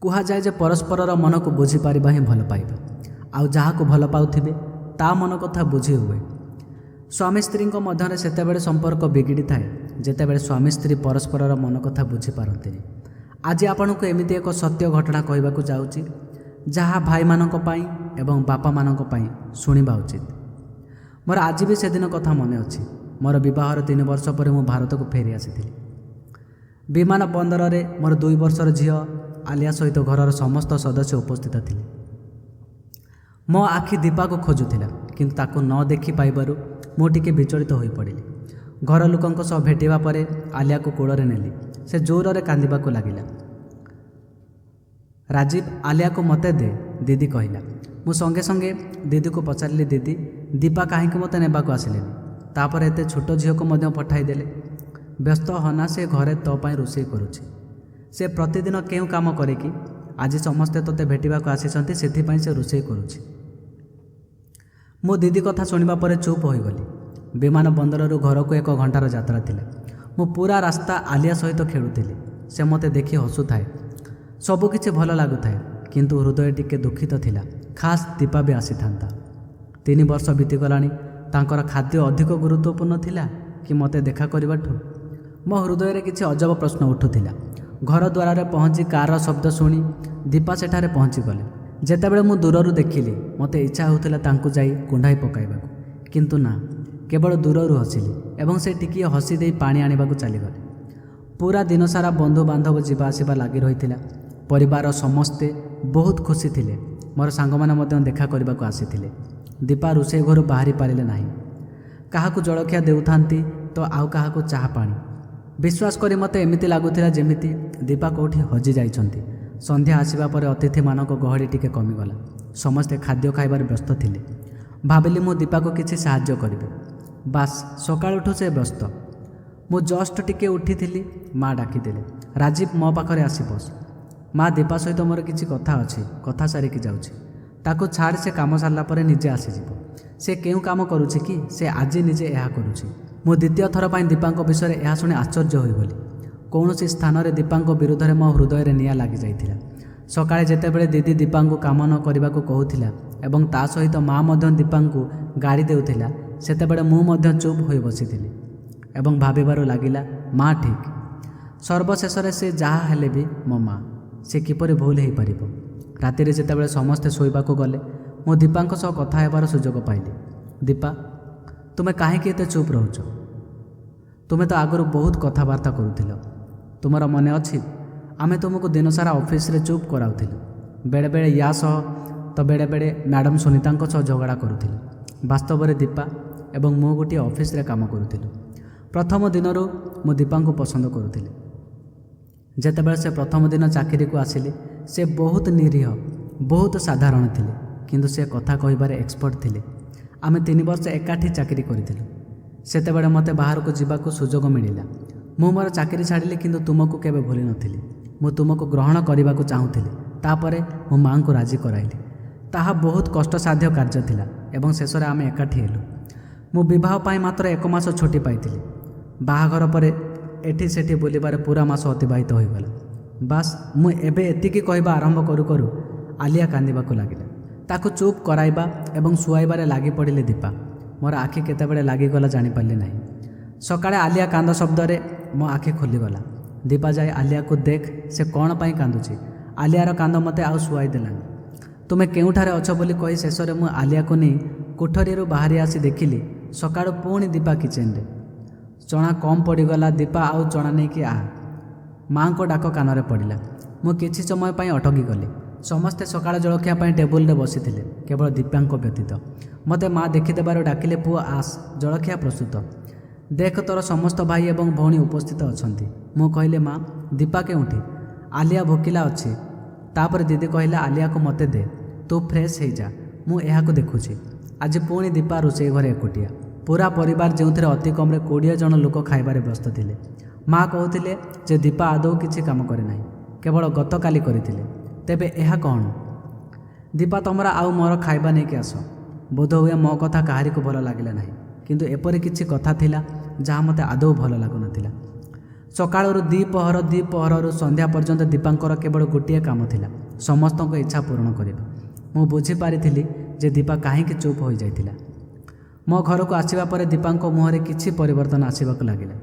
କୁହାଯାଏ ଯେ ପରସ୍ପରର ମନକୁ ବୁଝିପାରିବା ହିଁ ଭଲ ପାଇବା। ଆଉ ଯାହାକୁ ଭଲ ପାଉଥିବେ ତା ମନ କଥା ବୁଝି ହୁଏ। ସ୍ୱାମୀ ସ୍ତ୍ରୀଙ୍କ ମଧ୍ୟରେ ସେତେବେଳେ ସମ୍ପର୍କ ବିଗିଡ଼ିଥାଏ ଯେତେବେଳେ ସ୍ୱାମୀ ସ୍ତ୍ରୀ ପରସ୍ପରର ମନ କଥା ବୁଝିପାରନ୍ତିନି। ଆଜି ଆପଣଙ୍କୁ ଏମିତି ଏକ ସତ୍ୟ ଘଟଣା କହିବାକୁ ଯାଉଛି ଯାହା ଭାଇମାନଙ୍କ ପାଇଁ ଏବଂ ବାପାମାନଙ୍କ ପାଇଁ ଶୁଣିବା ଉଚିତ। ମୋର ଆଜି ବି ସେଦିନ କଥା ମନେ ଅଛି। ମୋର ବିବାହର 3 ବର୍ଷ ପରେ ମୁଁ ଭାରତକୁ ଫେରି ଆସିଥିଲି। ବିମାନ ବନ୍ଦରରେ ମୋର 2 ବର୍ଷର ଝିଅ ଆଲିଆ ସହିତ ଘରର ସମସ୍ତ ସଦସ୍ୟ ଉପସ୍ଥିତ ଥିଲେ। ମୋ ଆଖି ଦୀପାକୁ ଖୋଜୁଥିଲା, କିନ୍ତୁ ତାକୁ ନ ଦେଖି ପାଇବାରୁ ମୁଁ ଟିକେ ବିଚଳିତ ହୋଇପଡ଼ିଲି। ଘର ଲୋକଙ୍କ ସହ ଭେଟିବା ପରେ ଆଲିଆକୁ କୋଳରେ ନେଲି। ସେ ଜୋରରେ କାନ୍ଦିବାକୁ ଲାଗିଲା। ରାଜୀବ, ଆଲିଆକୁ ମୋତେ ଦେ, ଦିଦି କହିଲା। ମୁଁ ସଙ୍ଗେ ସଙ୍ଗେ ଦିଦିକୁ ପଚାରିଲି, ଦିଦି, ଦୀପା କାହିଁକି ମୋତେ ନେବାକୁ ଆସିଲେନି? ତାପରେ ଏତେ ଛୋଟ ଝିଅକୁ ମଧ୍ୟ ପଠାଇଦେଲେ। ବ୍ୟସ୍ତ ହନା, ସେ ଘରେ ତୋ ପାଇଁ ରୋଷେଇ କରୁଛି। ସେ ପ୍ରତିଦିନ କେଉଁ କାମ କରେ କି? ଆଜି ସମସ୍ତେ ତୋତେ ଭେଟିବାକୁ ଆସିଛନ୍ତି, ସେଥିପାଇଁ ସେ ରୋଷେଇ କରୁଛି। ମୁଁ ଦିଦି କଥା ଶୁଣିବା ପରେ ଚୁପ୍ ହୋଇଗଲି। ବିମାନ ବନ୍ଦରରୁ ଘରକୁ 1 ଘଣ୍ଟାର ଯାତ୍ରା ଥିଲା। ମୁଁ ପୁରା ରାସ୍ତା ଆଲିଆ ସହିତ ଖେଳୁଥିଲି। ସେ ମୋତେ ଦେଖି ହସୁଥାଏ। ସବୁକିଛି ଭଲ ଲାଗୁଥାଏ, କିନ୍ତୁ ହୃଦୟ ଟିକେ ଦୁଃଖିତ ଥିଲା। ଖାସ୍ ଦୀପା ବି ଆସିଥାନ୍ତା। 3 ବର୍ଷ ବିତିଗଲାଣି। ତାଙ୍କର ଖାଦ୍ୟ ଅଧିକ ଗୁରୁତ୍ୱପୂର୍ଣ୍ଣ ଥିଲା କି ମୋତେ ଦେଖା କରିବାଠୁ? ମୋ ହୃଦୟରେ କିଛି ଅଜବ ପ୍ରଶ୍ନ ଉଠୁଥିଲା। ଘର ଦ୍ୱାରରେ ପହଞ୍ଚି କାର୍ର ଶବ୍ଦ ଶୁଣି ଦୀପା ସେଠାରେ ପହଞ୍ଚିଗଲେ। ଯେତେବେଳେ ମୁଁ ଦୂରରୁ ଦେଖିଲି, ମୋତେ ଇଚ୍ଛା ହେଉଥିଲା ତାଙ୍କୁ ଯାଇ କୁଣ୍ଢାଇ ପକାଇବାକୁ, କିନ୍ତୁ ନା, କେବଳ ଦୂରରୁ ହସିଲି ଏବଂ ସେ ଟିକିଏ ହସି ଦେଇ ପାଣି ଆଣିବାକୁ ଚାଲିଗଲେ। ପୁରା ଦିନସାରା ବନ୍ଧୁବାନ୍ଧବ ଯିବା ଆସିବା ଲାଗି ରହିଥିଲା। ପରିବାରର ସମସ୍ତେ ବହୁତ ଖୁସି ଥିଲେ। ମୋର ସାଙ୍ଗମାନେ ମଧ୍ୟ ଦେଖା କରିବାକୁ ଆସିଥିଲେ। ଦୀପା ରୋଷେଇ ଘରୁ ବାହାରି ପାରିଲେ ନାହିଁ। କାହାକୁ ଜଳଖିଆ ଦେଉଥାନ୍ତି ତ ଆଉ କାହାକୁ ଚାହା ପାଣି। ବିଶ୍ୱାସ କରି ମୋତେ ଏମିତି ଲାଗୁଥିଲା ଯେମିତି ଦୀପା କେଉଁଠି ହଜି ଯାଇଛନ୍ତି। ସନ୍ଧ୍ୟା ଆସିବା ପରେ ଅତିଥିମାନଙ୍କ ଗହଳି ଟିକେ କମିଗଲା। ସମସ୍ତେ ଖାଦ୍ୟ ଖାଇବାରେ ବ୍ୟସ୍ତ ଥିଲେ। ଭାବିଲି ମୁଁ ଦୀପାକୁ କିଛି ସାହାଯ୍ୟ କରିବି। ବାସ୍, ସକାଳୁଠୁ ସେ ବ୍ୟସ୍ତ। ମୁଁ ଜଷ୍ଟ ଟିକେ ଉଠିଥିଲି, ମା ଡାକିଦେଲେ, ରାଜୀବ, ମୋ ପାଖରେ ଆସି ବସ। ମା, ଦୀପା ସହିତ ମୋର କିଛି କଥା ଅଛି, କଥା ସାରିକି ଯାଉଛି। ତାକୁ ଛାଡ଼, ସେ କାମ ସାରିଲା ପରେ ନିଜେ ଆସିଯିବ। ସେ କେଉଁ କାମ କରୁଛି କି? ସେ ଆଜି ନିଜେ ଏହା କରୁଛି। ମୁଁ ଦ୍ୱିତୀୟ ଥର ପାଇଁ ଦୀପାଙ୍କ ବିଷୟରେ ଏହା ଶୁଣି ଆଶ୍ଚର୍ଯ୍ୟ ହୋଇଗଲି। କୌଣସି ସ୍ଥାନରେ ଦୀପାଙ୍କ ବିରୁଦ୍ଧରେ ମୋ ହୃଦୟରେ ନିଆଁ ଲାଗିଯାଇଥିଲା। ସକାଳେ ଯେତେବେଳେ ଦିଦି ଦୀପାଙ୍କୁ କାମ ନ କରିବାକୁ କହୁଥିଲା ଏବଂ ତା ସହିତ ମା ମଧ୍ୟ ଦୀପାଙ୍କୁ ଗାଳି ଦେଉଥିଲା, ସେତେବେଳେ ମୁଁ ମଧ୍ୟ ଚୁପ୍ ହୋଇ ବସିଥିଲି ଏବଂ ଭାବିବାରୁ ଲାଗିଲା, ମା ଠିକ୍। ସର୍ବଶେଷରେ ସେ ଯାହା ହେଲେ ବି ମୋ ମା। ସେ କିପରି ଭୁଲ ହୋଇପାରିବ? ରାତିରେ ଯେତେବେଳେ ସମସ୍ତେ ଶୋଇବାକୁ ଗଲେ, ମୁଁ ଦୀପାଙ୍କ ସହ କଥା ହେବାର ସୁଯୋଗ ପାଇଲି। ଦୀପା, ତୁମେ କାହିଁକି ଏତେ ଚୁପ୍ ରହୁଛ? ତୁମେ ତ ଆଗରୁ ବହୁତ କଥାବାର୍ତ୍ତା କରୁଥିଲ। ତୁମର ମନେ ଅଛି? ଆମେ ତୁମକୁ ଦିନସାରା ଅଫିସରେ ଚୁପ୍ କରାଉଥିଲୁ। ବେଳେବେଳେ ୟା ସହ ତ ବେଳେବେଳେ ମ୍ୟାଡ଼ାମ୍ ସୁନିତାଙ୍କ ସହ ଝଗଡ଼ା କରୁଥିଲୁ। ବାସ୍ତବରେ ଦୀପା ଏବଂ ମୁଁ ଗୋଟିଏ ଅଫିସରେ କାମ କରୁଥିଲୁ। ପ୍ରଥମ ଦିନରୁ ମୁଁ ଦୀପାଙ୍କୁ ପସନ୍ଦ କରୁଥିଲି। ଯେତେବେଳେ ସେ ପ୍ରଥମ ଦିନ ଚାକିରିକୁ ଆସିଲେ, ସେ ବହୁତ ନିରୀହ, ବହୁତ ସାଧାରଣ ଥିଲେ, କିନ୍ତୁ ସେ କଥା କହିବାରେ ଏକ୍ସପର୍ଟ ଥିଲେ। ଆମେ 3 ବର୍ଷ ଏକାଠି ଚାକିରି କରିଥିଲୁ। ସେତେବେଳେ ମୋତେ ବାହାରକୁ ଯିବାକୁ ସୁଯୋଗ ମିଳିଲା। ମୁଁ ମୋର ଚାକିରି ଛାଡ଼ିଲି, କିନ୍ତୁ ତୁମକୁ କେବେ ଭୁଲି ନଥିଲି। ମୁଁ ତୁମକୁ ଗ୍ରହଣ କରିବାକୁ ଚାହୁଁଥିଲି। ତାପରେ ମୋ ମାଆଙ୍କୁ ରାଜି କରାଇଲି। ତାହା ବହୁତ କଷ୍ଟସାଧ୍ୟ କାର୍ଯ୍ୟ ଥିଲା ଏବଂ ଶେଷରେ ଆମେ ଏକାଠି ହେଲୁ। ମୁଁ ବିବାହ ପାଇଁ ମାତ୍ର 1 ମାସ ଛୁଟି ପାଇଥିଲି। ବାହାଘର ପରେ ଏଠି ସେଠି ବୁଲିବାରେ ପୁରା ମାସ ଅତିବାହିତ ହୋଇଗଲା। ବାସ୍, ମୁଁ ଏବେ ଏତିକି କହିବା ଆରମ୍ଭ କରୁ କରୁ ଆଲିଆ କାନ୍ଦିବାକୁ ଲାଗିଲା। ତାକୁ ଚୁପ୍ କରାଇବା ଏବଂ ଶୁଆଇବାରେ ଲାଗି ପଡ଼ିଲେ ଦୀପା। ମୋର ଆଖି କେତେବେଳେ ଲାଗିଗଲା ଜାଣିପାରିଲି ନାହିଁ। ସକାଳେ ଆଲିଆ କାନ୍ଦ ଶବ୍ଦରେ ମୋ ଆଖି ଖୋଲିଗଲା। ଦୀପା ଯାଇ ଆଲିଆକୁ, ଦେଖ, ସେ କ'ଣ ପାଇଁ କାନ୍ଦୁଛି। ଆଲିଆର କାନ୍ଦ ମୋତେ ଆଉ ଶୁଆଇ ଦେଲାନି। ତୁମେ କେଉଁଠାରେ ଅଛ ବୋଲି କହି ଶେଷରେ ମୁଁ ଆଲିଆକୁ ନେଇ କୋଠରୀରୁ ବାହାରି ଆସି ଦେଖିଲି ସକାଳୁ ପୁଣି ଦୀପା କିଚେନରେ। ଚଣା କମ୍ ପଡ଼ିଗଲା, ଦୀପା, ଆଉ ଚଣା ନେଇକି ଆ। ମାଆଙ୍କ ଡାକ କାନରେ ପଡ଼ିଲା। ମୁଁ କିଛି ସମୟ ପାଇଁ ଅଟକି ଗଲି। ସମସ୍ତେ ସକାଳ ଜଳଖିଆ ପାଇଁ ଟେବୁଲରେ ବସିଥିଲେ, କେବଳ ଦୀପାଙ୍କ ବ୍ୟତୀତ। ମୋତେ ମା ଦେଖିଦେବାରୁ ଡାକିଲେ, ପୁଅ ଆସ, ଜଳଖିଆ ପ୍ରସ୍ତୁତ। ଦେଖ, ତୋର ସମସ୍ତ ଭାଇ ଏବଂ ଭଉଣୀ ଉପସ୍ଥିତ ଅଛନ୍ତି। ମୁଁ କହିଲି, ମା, ଦୀପା କେଉଁଠି? ଆଲିଆ ଭୋକିଲା ଅଛି। ତାପରେ ଦିଦି କହିଲା, ଆଲିଆକୁ ମୋତେ ଦେ, ତୁ ଫ୍ରେଶ ହେଇଯା, ମୁଁ ଏହାକୁ ଦେଖୁଛି। ଆଜି ପୁଣି ଦୀପା ରୋଷେଇ ଘରେ ଏକୁଟିଆ। ପୁରା ପରିବାର, ଯେଉଁଥିରେ ଅତି କମ୍ରେ 20 ଜଣ ଲୋକ ଖାଇବାରେ ବ୍ୟସ୍ତ ଥିଲେ। ମା କହୁଥିଲେ ଯେ ଦୀପା ଆଦୌ କିଛି କାମ କରେ ନାହିଁ, କେବଳ ଗତକାଲି କରିଥିଲେ। ତେବେ ଏହା କ'ଣ? ଦୀପା, ତମର ଆଉ ମୋର ଖାଇବା ନେଇକି ଆସ। ବୋଧହୁଏ ମୋ କଥା କାହାରିକୁ ଭଲ ଲାଗିଲା ନାହିଁ, କିନ୍ତୁ ଏପରି କିଛି କଥା ଥିଲା ଯାହା ମୋତେ ଆଦୌ ଭଲ ଲାଗୁନଥିଲା। ସକାଳରୁ ଦ୍ୱିପହରରୁ ସନ୍ଧ୍ୟା ପର୍ଯ୍ୟନ୍ତ ଦୀପାଙ୍କର କେବଳ ଗୋଟିଏ କାମ ଥିଲା, ସମସ୍ତଙ୍କ ଇଚ୍ଛା ପୂରଣ କରିବା। ମୁଁ ବୁଝିପାରିଥିଲି ଯେ ଦୀପା କାହିଁକି ଚୁପ୍ ହୋଇଯାଇଥିଲା। ମୋ ଘରକୁ ଆସିବା ପରେ ଦୀପାଙ୍କ ମୁହଁରେ କିଛି ପରିବର୍ତ୍ତନ ଆସିବାକୁ ଲାଗିଲା।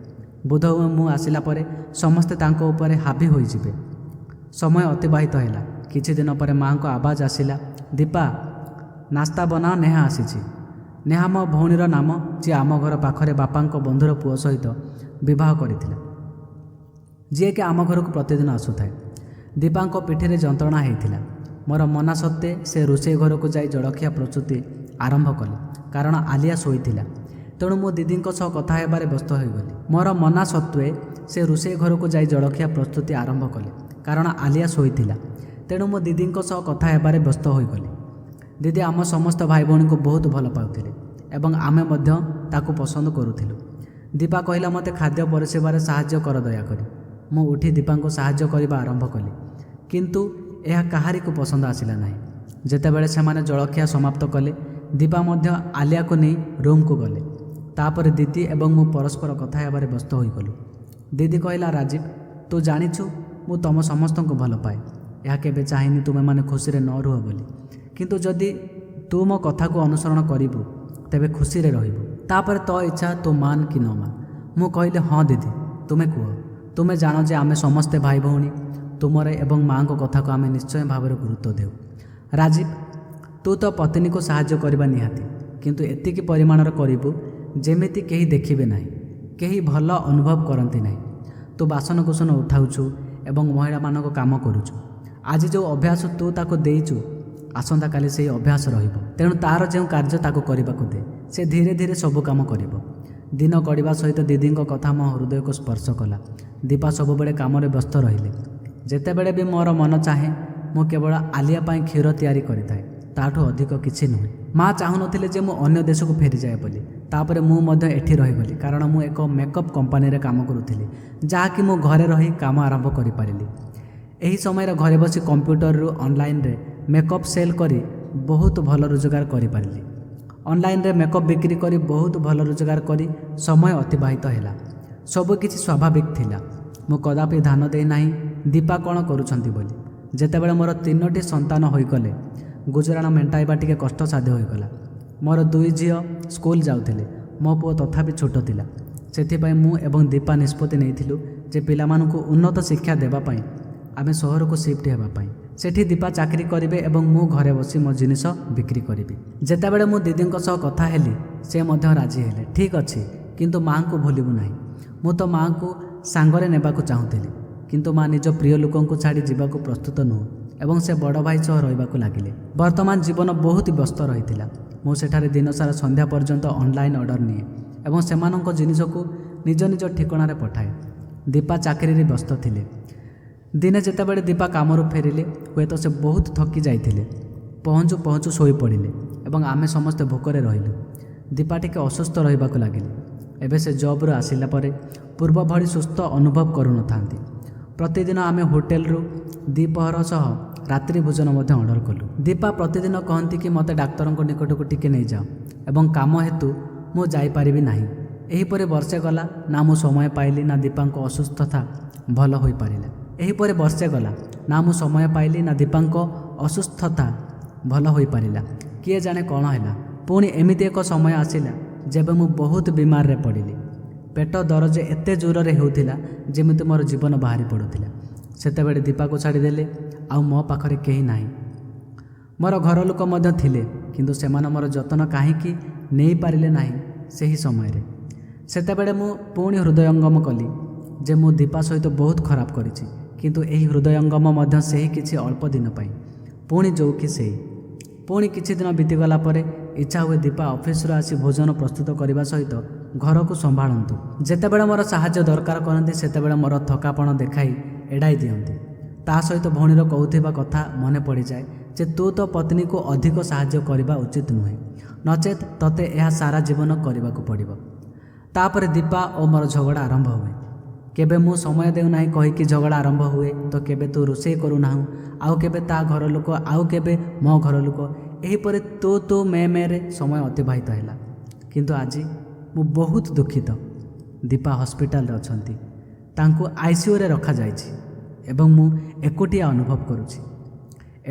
ବୋଧହୁଏ ମୁଁ ଆସିଲା ପରେ ସମସ୍ତେ ତାଙ୍କ ଉପରେ ହାବି ହୋଇଯିବେ। ସମୟ ଅତିବାହିତ ହେଲା। କିଛି ଦିନ ପରେ ମାଆଙ୍କ ଆବାଜ ଆସିଲା, ଦୀପା ନାସ୍ତା ବନାଅ, ନେହା ଆସିଛି। ନେହା ମୋ ଭଉଣୀର ନାମ, ଯିଏ ଆମ ଘର ପାଖରେ ବାପାଙ୍କ ବନ୍ଧୁର ପୁଅ ସହିତ ବିବାହ କରିଥିଲା, ଯିଏକି ଆମ ଘରକୁ ପ୍ରତିଦିନ ଆସୁଥାଏ। ଦୀପାଙ୍କ ପିଠିରେ ଯନ୍ତ୍ରଣା ହେଇଥିଲା। ମୋର ମନା ସତ୍ତ୍ୱେ ସେ ରୋଷେଇ ଘରକୁ ଯାଇ ଜଳଖିଆ ପ୍ରସ୍ତୁତି ଆରମ୍ଭ କଲେ, କାରଣ ଆଲିଆ ଶୋଇଥିଲା। ତେଣୁ ମୁଁ ଦିଦିଙ୍କ ସହ କଥା ହେବାରେ ବ୍ୟସ୍ତ ହୋଇଗଲି। ମୋର ମନା ସତ୍ତ୍ୱେ ସେ ରୋଷେଇ ଘରକୁ ଯାଇ ଜଳଖିଆ ପ୍ରସ୍ତୁତି ଆରମ୍ଭ କଲେ, କାରଣ ଆଲିଆ ଶୋଇଥିଲା। ତେଣୁ ମୁଁ ଦିଦିଙ୍କ ସହ କଥା ହେବାରେ ବ୍ୟସ୍ତ ହୋଇଗଲି। ଦିଦି ଆମ ସମସ୍ତ ଭାଇ ଭଉଣୀଙ୍କୁ ବହୁତ ଭଲ ପାଉଥିଲେ ଏବଂ ଆମେ ମଧ୍ୟ ତାକୁ ପସନ୍ଦ କରୁଥିଲୁ। ଦୀପା କହିଲା, ମୋତେ ଖାଦ୍ୟ ପରଷିବାରେ ସାହାଯ୍ୟ କର ଦୟାକରି। ମୁଁ ଉଠି ଦୀପାଙ୍କୁ ସାହାଯ୍ୟ କରିବା ଆରମ୍ଭ କଲି, କିନ୍ତୁ ଏହା କାହାରିକୁ ପସନ୍ଦ ଆସିଲା ନାହିଁ। ଯେତେବେଳେ ସେମାନେ ଜଳଖିଆ ସମାପ୍ତ କଲେ, ଦୀପା ମଧ୍ୟ ଆଲିଆକୁ ନେଇ ରୁମ୍କୁ ଗଲେ। ତାପରେ ଦିଦି ଏବଂ ମୁଁ ପରସ୍ପର କଥା ହେବାରେ ବ୍ୟସ୍ତ ହୋଇଗଲୁ। ଦିଦି କହିଲା, ରାଜୀବ ତୁ ଜାଣିଛୁ ମୁଁ ତୁମ ସମସ୍ତଙ୍କୁ ଭଲ ପାଏ। ଏହା କେବେ ଚାହିଁନି ତୁମେମାନେ ଖୁସିରେ ନ ରୁହ ବୋଲି, କିନ୍ତୁ ଯଦି ତୁ ମୋ କଥାକୁ ଅନୁସରଣ କରିବୁ ତେବେ ଖୁସିରେ ରହିବୁ। ତାପରେ ତୋ ଇଚ୍ଛା, ତୁ ମାନ କି ନ ମାନ। ମୁଁ କହିଲି, ହଁ ଦିଦି, ତୁମେ କୁହ। ତୁମେ ଜାଣ ଯେ ଆମେ ସମସ୍ତେ ଭାଇ ଭଉଣୀ। ତୁମର ଏବଂ ମାଆଙ୍କ କଥାକୁ ଆମେ ନିଶ୍ଚୟ ଭାବରେ ଗୁରୁତ୍ୱ ଦେଉ। ରାଜୀବ, ତୁ ତୋ ପତ୍ନୀକୁ ସାହାଯ୍ୟ କରିବା ନିହାତି, କିନ୍ତୁ ଏତିକି ପରିମାଣର କରିବୁ ଯେମିତି କେହି ଦେଖିବେ ନାହିଁ, କେହି ଭଲ ଅନୁଭବ କରନ୍ତି ନାହିଁ। ତୁ ବାସନକୁସନ ଉଠାଉଛୁ ଏବଂ ମହିଳାମାନଙ୍କ କାମ କରୁଛୁ। ଆଜି ଯେଉଁ ଅଭ୍ୟାସ ତୁ ତାକୁ ଦେଇଛୁ, ଆସନ୍ତାକାଲି ସେହି ଅଭ୍ୟାସ ରହିବ। ତେଣୁ ତାର ଯେଉଁ କାର୍ଯ୍ୟ ତାକୁ କରିବାକୁ ଦେ। ସେ ଧୀରେ ଧୀରେ ସବୁ କାମ କରିବ। ଦିନ ଗଡ଼ିବା ସହିତ ଦିଦିଙ୍କ କଥା ମୋ ହୃଦୟକୁ ସ୍ପର୍ଶ କଲା। ଦୀପା ସବୁବେଳେ କାମରେ ବ୍ୟସ୍ତ ରହିଲେ। ଯେତେବେଳେ ବି ମୋର ମନ ଚାହେଁ, ମୁଁ କେବଳ ଆଲିଆ ପାଇଁ କ୍ଷୀର ତିଆରି କରିଥାଏ, ତାଠୁ ଅଧିକ କିଛି ନୁହେଁ। ମା ଚାହୁଁନଥିଲେ ଯେ ମୁଁ ଅନ୍ୟ ଦେଶକୁ ଫେରିଯାଏ ବୋଲି। ତାପରେ ମୁଁ ମଧ୍ୟ ଏଠି ରହିଗଲି, କାରଣ ମୁଁ ଏକ ମେକଅପ୍ କମ୍ପାନୀରେ କାମ କରୁଥିଲି, ଯାହାକି ମୁଁ ଘରେ ରହି କାମ ଆରମ୍ଭ କରିପାରିଲି। ଏହି ସମୟରେ ଘରେ ବସି କମ୍ପ୍ୟୁଟରରୁ ଅନଲାଇନ୍ରେ ମେକଅପ୍ ସେଲ୍ କରି ବହୁତ ଭଲ ରୋଜଗାର କରିପାରିଲି। ଅନଲାଇନ୍ରେ ମେକଅପ୍ ବିକ୍ରି କରି ବହୁତ ଭଲ ରୋଜଗାର କରି ସମୟ ଅତିବାହିତ ହେଲା। ସବୁକିଛି ସ୍ୱାଭାବିକ ଥିଲା। ମୁଁ କଦାପି ଧ୍ୟାନ ଦେଇନାହିଁ ଦୀପା କ'ଣ କରୁଛନ୍ତି ବୋଲି। ଯେତେବେଳେ ମୋର 3ଟି ସନ୍ତାନ ହୋଇଗଲେ, ଗୁଜରାଣ ମେଣ୍ଟାଇବା ଟିକେ କଷ୍ଟସାଧ୍ୟ ହୋଇଗଲା। ମୋର 2 ଝିଅ ସ୍କୁଲ ଯାଉଥିଲେ, ମୋ ପୁଅ ତଥାପି ଛୋଟ ଥିଲା। ସେଥିପାଇଁ ମୁଁ ଏବଂ ଦୀପା ନିଷ୍ପତ୍ତି ନେଇଥିଲୁ ଯେ ପିଲାମାନଙ୍କୁ ଉନ୍ନତ ଶିକ୍ଷା ଦେବା ପାଇଁ ଆମେ ସହରକୁ ସିଫ୍ଟ ହେବା ପାଇଁ। ସେଠି ଦୀପା ଚାକିରି କରିବେ ଏବଂ ମୁଁ ଘରେ ବସି ମୋ ଜିନିଷ ବିକ୍ରି କରିବି। ଯେତେବେଳେ ମୁଁ ଦିଦିଙ୍କ ସହ କଥା ହେଲି, ସେ ମଧ୍ୟ ରାଜି ହେଲେ। ଠିକ୍ ଅଛି, କିନ୍ତୁ ମାଆଙ୍କୁ ଭୁଲିବୁ ନାହିଁ। ମୁଁ ତ ମାଆଙ୍କୁ ସାଙ୍ଗରେ ନେବାକୁ ଚାହୁଁଥିଲି, କିନ୍ତୁ ମା ନିଜ ପ୍ରିୟ ଲୋକଙ୍କୁ ଛାଡ଼ି ଯିବାକୁ ପ୍ରସ୍ତୁତ ନୁହଁ ଏବଂ ସେ ବଡ଼ ଭାଇ ସହ ରହିବାକୁ ଲାଗିଲେ। ବର୍ତ୍ତମାନ ଜୀବନ ବହୁତ ବ୍ୟସ୍ତ ରହିଥିଲା। ମୁଁ ସେଠାରେ ଦିନସାରା ସନ୍ଧ୍ୟା ପର୍ଯ୍ୟନ୍ତ ଅନଲାଇନ୍ ଅର୍ଡ଼ର ନିଏ ଏବଂ ସେମାନଙ୍କ ଜିନିଷକୁ ନିଜ ନିଜ ଠିକଣାରେ ପଠାଏ। ଦୀପା ଚାକିରିରେ ବ୍ୟସ୍ତ ଥିଲେ। ଦିନେ ଯେତେବେଳେ ଦୀପା କାମରୁ ଫେରିଲେ, ହୁଏତ ସେ ବହୁତ ଥକି ଯାଇଥିଲେ। ପହଞ୍ଚୁ ପହଞ୍ଚୁ ଶୋଇପଡ଼ିଲେ ଏବଂ ଆମେ ସମସ୍ତେ ଭୋକରେ ରହିଲୁ। ଦୀପା ଟିକେ ଅସୁସ୍ଥ ରହିବାକୁ ଲାଗିଲେ। ଏବେ ସେ ଜବ୍ରୁ ଆସିଲା ପରେ ପୂର୍ବ ଭଳି ସୁସ୍ଥ ଅନୁଭବ କରୁନଥାନ୍ତି। ପ୍ରତିଦିନ ଆମେ ହୋଟେଲରୁ ଦ୍ୱିପହର ସହ ରାତ୍ରି ଭୋଜନ ମଧ୍ୟ ଅର୍ଡ଼ର କଲୁ। ଦୀପା ପ୍ରତିଦିନ କହନ୍ତି କି ମୋତେ ଡାକ୍ତରଙ୍କ ନିକଟକୁ ଟିକେ ନେଇଯାଅ ଏବଂ କାମ ହେତୁ ମୁଁ ଯାଇପାରିବି ନାହିଁ। ଏହିପରି ବର୍ଷେ ଗଲା, ନା ମୁଁ ସମୟ ପାଇଲି ନା ଦୀପାଙ୍କ ଅସୁସ୍ଥତା ଭଲ ହୋଇପାରିଲା। ଏହିପରି ବର୍ଷେ ଗଲା, ନା ମୁଁ ସମୟ ପାଇଲି ନା ଦୀପାଙ୍କ ଅସୁସ୍ଥତା ଭଲ ହୋଇପାରିଲା। କିଏ ଜାଣେ କ'ଣ ହେଲା। ପୁଣି ଏମିତି ଏକ ସମୟ ଆସିଲା ଯେବେ ମୁଁ ବହୁତ ବିମାରରେ ପଡ଼ିଲି। ପେଟ ଦରଜ ଏତେ ଜୋରରେ ହେଉଥିଲା ଯେମିତି ମୋର ଜୀବନ ବାହାରି ପଡ଼ୁଥିଲା। ସେତେବେଳେ ଦୀପାକୁ ଛାଡ଼ିଦେଲେ ଆଉ ମୋ ପାଖରେ କେହି ନାହିଁ। ମୋର ଘର ଲୋକ ମଧ୍ୟ ଥିଲେ, କିନ୍ତୁ ସେମାନେ ମୋର ଯତ୍ନ କାହିଁକି ନେଇପାରିଲେ ନାହିଁ ସେହି ସମୟରେ। ସେତେବେଳେ ମୁଁ ପୁଣି ହୃଦୟଙ୍ଗମ କଲି ଯେ ମୁଁ ଦୀପା ସହିତ ବହୁତ ଖରାପ କରିଛି, କିନ୍ତୁ ଏହି ହୃଦୟଙ୍ଗମ ମଧ୍ୟ ସେହି କିଛି ଅଳ୍ପ ଦିନ ପାଇଁ। ପୁଣି ଯେଉଁକି ସେହି। ପୁଣି କିଛି ଦିନ ବିତିଗଲା ପରେ ଇଚ୍ଛା ହୁଏ ଦୀପା ଅଫିସରୁ ଆସି ଭୋଜନ ପ୍ରସ୍ତୁତ କରିବା ସହିତ ଘରକୁ ସମ୍ଭାଳନ୍ତୁ। ଯେତେବେଳେ ମୋର ସାହାଯ୍ୟ ଦରକାର କରନ୍ତି, ସେତେବେଳେ ମୋର ଥକାପଣ ଦେଖାଇ ଏଡ଼ାଇ ଦିଅନ୍ତି। ତା ସହିତ ଭଉଣୀର କହୁଥିବା କଥା ମନେ ପଡ଼ିଯାଏ ଯେ ତୁ ତୋ ପତ୍ନୀକୁ ଅଧିକ ସାହାଯ୍ୟ କରିବା ଉଚିତ ନୁହେଁ, ନଚେତ୍ ତୋତେ ଏହା ସାରା ଜୀବନ କରିବାକୁ ପଡ଼ିବ। ତାପରେ ଦୀପା ଓ ମୋର ଝଗଡ଼ା ଆରମ୍ଭ ହୁଏ। କେବେ ମୁଁ ସମୟ ଦେଉନାହିଁ କହିକି ଝଗଡ଼ା ଆରମ୍ଭ ହୁଏ, ତ କେବେ ତୁ ରୋଷେଇ କରୁନାହୁଁ, ଆଉ କେବେ ତା ଘର ଲୋକ, ଆଉ କେବେ ମୋ ଘର ଲୋକ। ଏହିପରି ତୁ ମେରେ ସମୟ ଅତିବାହିତ ହେଲା। କିନ୍ତୁ ଆଜି ମୁଁ ବହୁତ ଦୁଃଖିତ। ଦୀପା ହସ୍ପିଟାଲରେ ଅଛନ୍ତି। ତାଙ୍କୁ ଆଇସିୟୁରେ ରଖାଯାଇଛି ଏବଂ ମୁଁ ଏକୁଟିଆ ଅନୁଭବ କରୁଛି।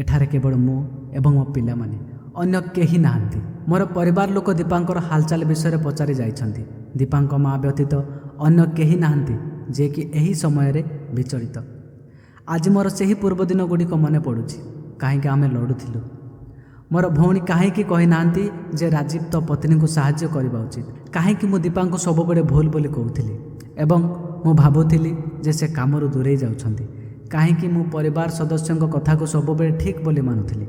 ଏଠାରେ କେବଳ ମୁଁ ଏବଂ ମୋ ପିଲାମାନେ, ଅନ୍ୟ କେହି ନାହାନ୍ତି। ମୋର ପରିବାର ଲୋକ ଦୀପାଙ୍କର ହାଲଚାଲ ବିଷୟରେ ପଚାରି ଯାଇଛନ୍ତି। ଦୀପାଙ୍କ ମା ବ୍ୟତୀତ ଅନ୍ୟ କେହି ନାହାନ୍ତି ଯିଏକି ଏହି ସମୟରେ ବିଚଳିତ। ଆଜି ମୋର ସେହି ପୂର୍ବଦିନ ଗୁଡ଼ିକ ମନେ ପଡ଼ୁଛି, କାହିଁକି ଆମେ ଲଢ଼ୁଥିଲୁ। ମୋର ଭଉଣୀ କାହିଁକି କହିନାହାନ୍ତି ଯେ ରାଜୀବ ତୋ ପତ୍ନୀଙ୍କୁ ସାହାଯ୍ୟ କରିବା ଉଚିତ? କାହିଁକି ମୁଁ ଦୀପାଙ୍କୁ ସବୁବେଳେ ଭୁଲ ବୋଲି କହୁଥିଲି ଏବଂ ମୁଁ ଭାବୁଥିଲି ଯେ ସେ କାମରୁ ଦୂରେଇ ଯାଉଛନ୍ତି? କାହିଁକି ମୁଁ ପରିବାର ସଦସ୍ୟଙ୍କ କଥାକୁ ସବୁବେଳେ ଠିକ୍ ବୋଲି ମାନୁଥିଲି?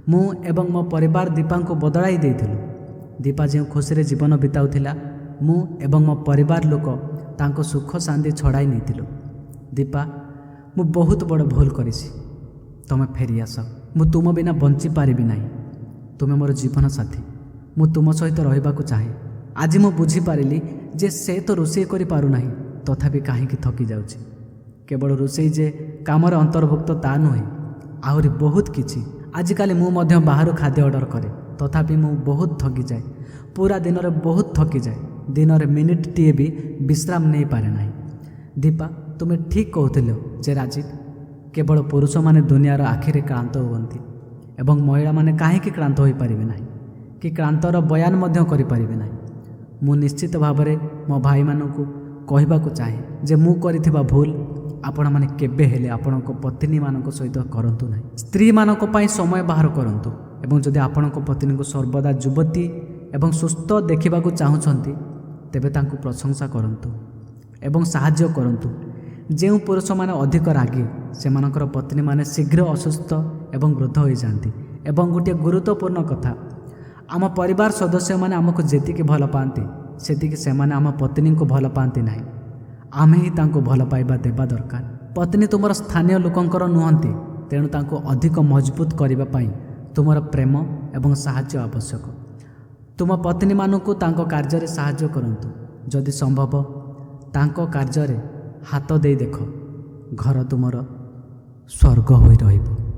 ମୁଁ ଏବଂ ମୋ ପରିବାର ଦୀପାଙ୍କୁ ବଦଳାଇ ଦେଇଥିଲୁ। ଦୀପା ଯେଉଁ ଖୁସିରେ ଜୀବନ ବିତାଉଥିଲା, ମୁଁ ଏବଂ ମୋ ପରିବାର ଲୋକ ତାଙ୍କ ସୁଖ ଶାନ୍ତି ଛଡ଼ାଇ ନେଇଥିଲୁ। ଦୀପା, ମୁଁ ବହୁତ ବଡ଼ ଭୁଲ କରିଛି। ତୁମେ ଫେରିଆସ। ମୁଁ ତୁମ ବିନା ବଞ୍ଚିପାରିବି ନାହିଁ। ତୁମେ ମୋର ଜୀବନ ସାଥୀ। ମୁଁ ତୁମ ସହିତ ରହିବାକୁ ଚାହେଁ। ଆଜି ମୁଁ ବୁଝିପାରିଲି ଯେ ସେ ତ ରୋଷେଇ କରିପାରୁନାହିଁ, ତଥାପି କାହିଁକି ଥକି ଯାଉଛି। କେବଳ ରୋଷେଇ ଯେ କାମରେ ଅନ୍ତର୍ଭୁକ୍ତ ତା ନୁହେଁ, ଆହୁରି ବହୁତ କିଛି। ଆଜିକାଲି ମୁଁ ମଧ୍ୟ ବାହାରୁ ଖାଦ୍ୟ ଅର୍ଡ଼ର କରେ, ତଥାପି ମୁଁ ବହୁତ ଥକିଯାଏ। ପୁରା ଦିନରେ ବହୁତ ଥକିଯାଏ। ଦିନରେ ମିନିଟ୍ଟିଏ ବି ବିଶ୍ରାମ ନେଇପାରେ ନାହିଁ। ଦୀପା, ତୁମେ ଠିକ୍ କହୁଥିଲ ଯେ ରାଜୀବ, କେବଳ ପୁରୁଷମାନେ ଦୁନିଆର ଆଖିରେ କ୍ଳାନ୍ତ ହୁଅନ୍ତି ଏବଂ ମହିଳାମାନେ କାହିଁକି କ୍ଳାନ୍ତ ହୋଇପାରିବେ ନାହିଁ, କି କ୍ଳାନ୍ତର ବୟାନ ମଧ୍ୟ କରିପାରିବେ ନାହିଁ। ମୁଁ ନିଶ୍ଚିତ ଭାବରେ ମୋ ଭାଇମାନଙ୍କୁ କହିବାକୁ ଚାହେଁ ଯେ ମୁଁ କରିଥିବା ଭୁଲ ଆପଣମାନେ କେବେ ହେଲେ ଆପଣଙ୍କ ପତ୍ନୀମାନଙ୍କ ସହିତ କରନ୍ତୁ ନାହିଁ। ସ୍ତ୍ରୀମାନଙ୍କ ପାଇଁ ସମୟ ବାହାର କରନ୍ତୁ ଏବଂ ଯଦି ଆପଣଙ୍କ ପତ୍ନୀଙ୍କୁ ସର୍ବଦା ଯୁବତୀ ଏବଂ ସୁସ୍ଥ ଦେଖିବାକୁ ଚାହୁଁଛନ୍ତି, ତେବେ ତାଙ୍କୁ ପ୍ରଶଂସା କରନ୍ତୁ ଏବଂ ସାହାଯ୍ୟ କରନ୍ତୁ। ଯେଉଁ ପୁରୁଷମାନେ ଅଧିକ ରାଗି, ସେମାନଙ୍କର ପତ୍ନୀମାନେ ଶୀଘ୍ର ଅସୁସ୍ଥ ଏବଂ ବୃଦ୍ଧ ହୋଇଯାଆନ୍ତି। ଏବଂ ଗୋଟିଏ ଗୁରୁତ୍ୱପୂର୍ଣ୍ଣ କଥା, ଆମ ପରିବାର ସଦସ୍ୟମାନେ ଆମକୁ ଯେତିକି ଭଲ ପାଆନ୍ତି, ସେତିକି ସେମାନେ ଆମ ପତ୍ନୀଙ୍କୁ ଭଲ ପାଆନ୍ତି ନାହିଁ। ଆମେ ହିଁ ତାଙ୍କୁ ଭଲ ପାଇବା ଦେବା ଦରକାର। ପତ୍ନୀ ତୁମର ସ୍ଥାନୀୟ ଲୋକଙ୍କର ନୁହନ୍ତି, ତେଣୁ ତାଙ୍କୁ ଅଧିକ ମଜବୁତ କରିବା ପାଇଁ ତୁମର ପ୍ରେମ ଏବଂ ସାହାଯ୍ୟ ଆବଶ୍ୟକ। ତୁମ ପତ୍ନୀମାନଙ୍କୁ ତାଙ୍କ କାର୍ଯ୍ୟରେ ସାହାଯ୍ୟ କରନ୍ତୁ। ଯଦି ସମ୍ଭବ, ତାଙ୍କ କାର୍ଯ୍ୟରେ ହାତ ଦେଇ ଦେଖ। ଘର ତୁମର ସ୍ୱର୍ଗ ହୋଇ ରହିବ।